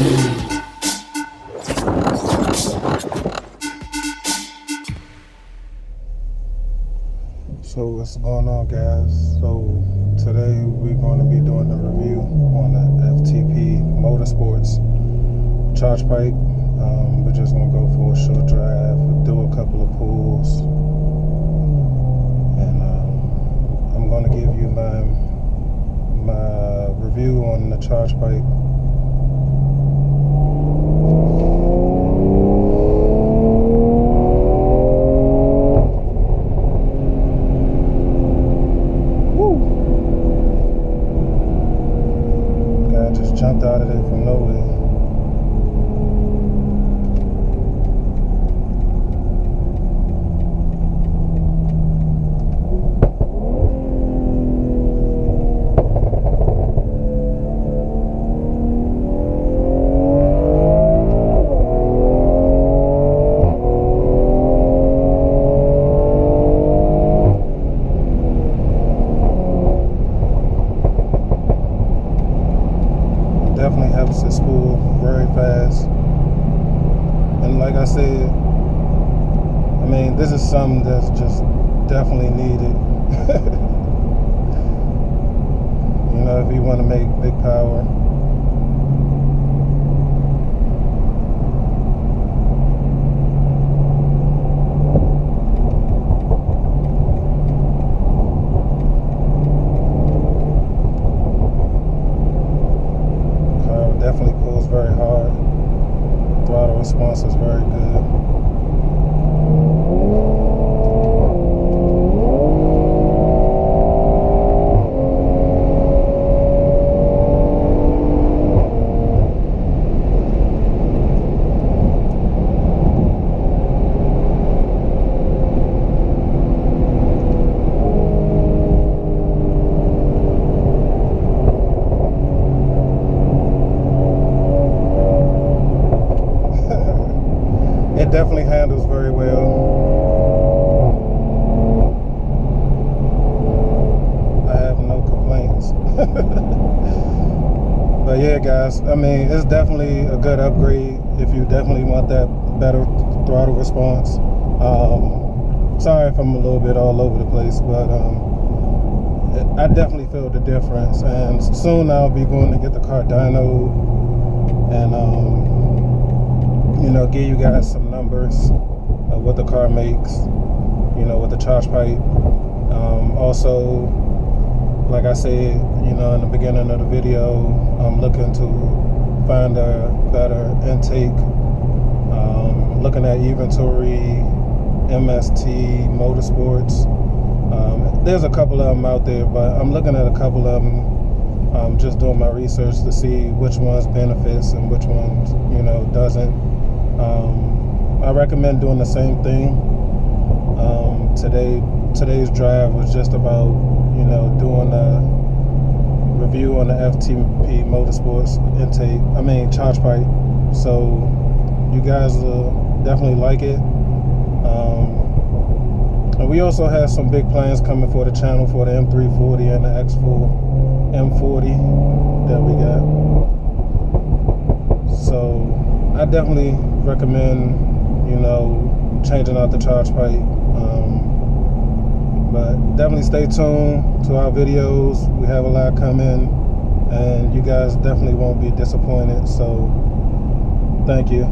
So what's going on, guys? So today we're going to be doing a review on the FTP Motorsports charge pipe. We're just going to go for a short drive, do a couple of pulls, and I'm going to give you my review on the charge pipe. Jumped out of there from nowhere. Definitely helps to spool very fast, and like I said, I mean, this is something that's just definitely needed. You know, if you want to make big power. Definitely pulls very hard. Throttle response is very good. It definitely handles very well. I have no complaints. But yeah, guys, I mean, it's definitely a good upgrade if you definitely want that better throttle response. Sorry if I'm a little bit all over the place, but I definitely feel the difference. And soon I'll be going to get the car dynoed and you know, give you guys some numbers of what the car makes, you know, with the charge pipe. Also, like I said, you know, in the beginning of the video, I'm looking to find a better intake. Looking at inventory, MST Motorsports. There's a couple of them out there, but I'm looking at a couple of them, just doing my research to see which ones benefits and which ones, you know, doesn't. I recommend doing the same thing. Today's drive was just about, you know, doing a review on the FTP Motorsports charge pipe. So you guys will definitely like it. And we also have some big plans coming for the channel for the M340 and the M40 that we got. So I definitely recommend, you know, changing out the charge pipe. But definitely stay tuned to our videos. We have a lot coming, and you guys definitely won't be disappointed. So thank you.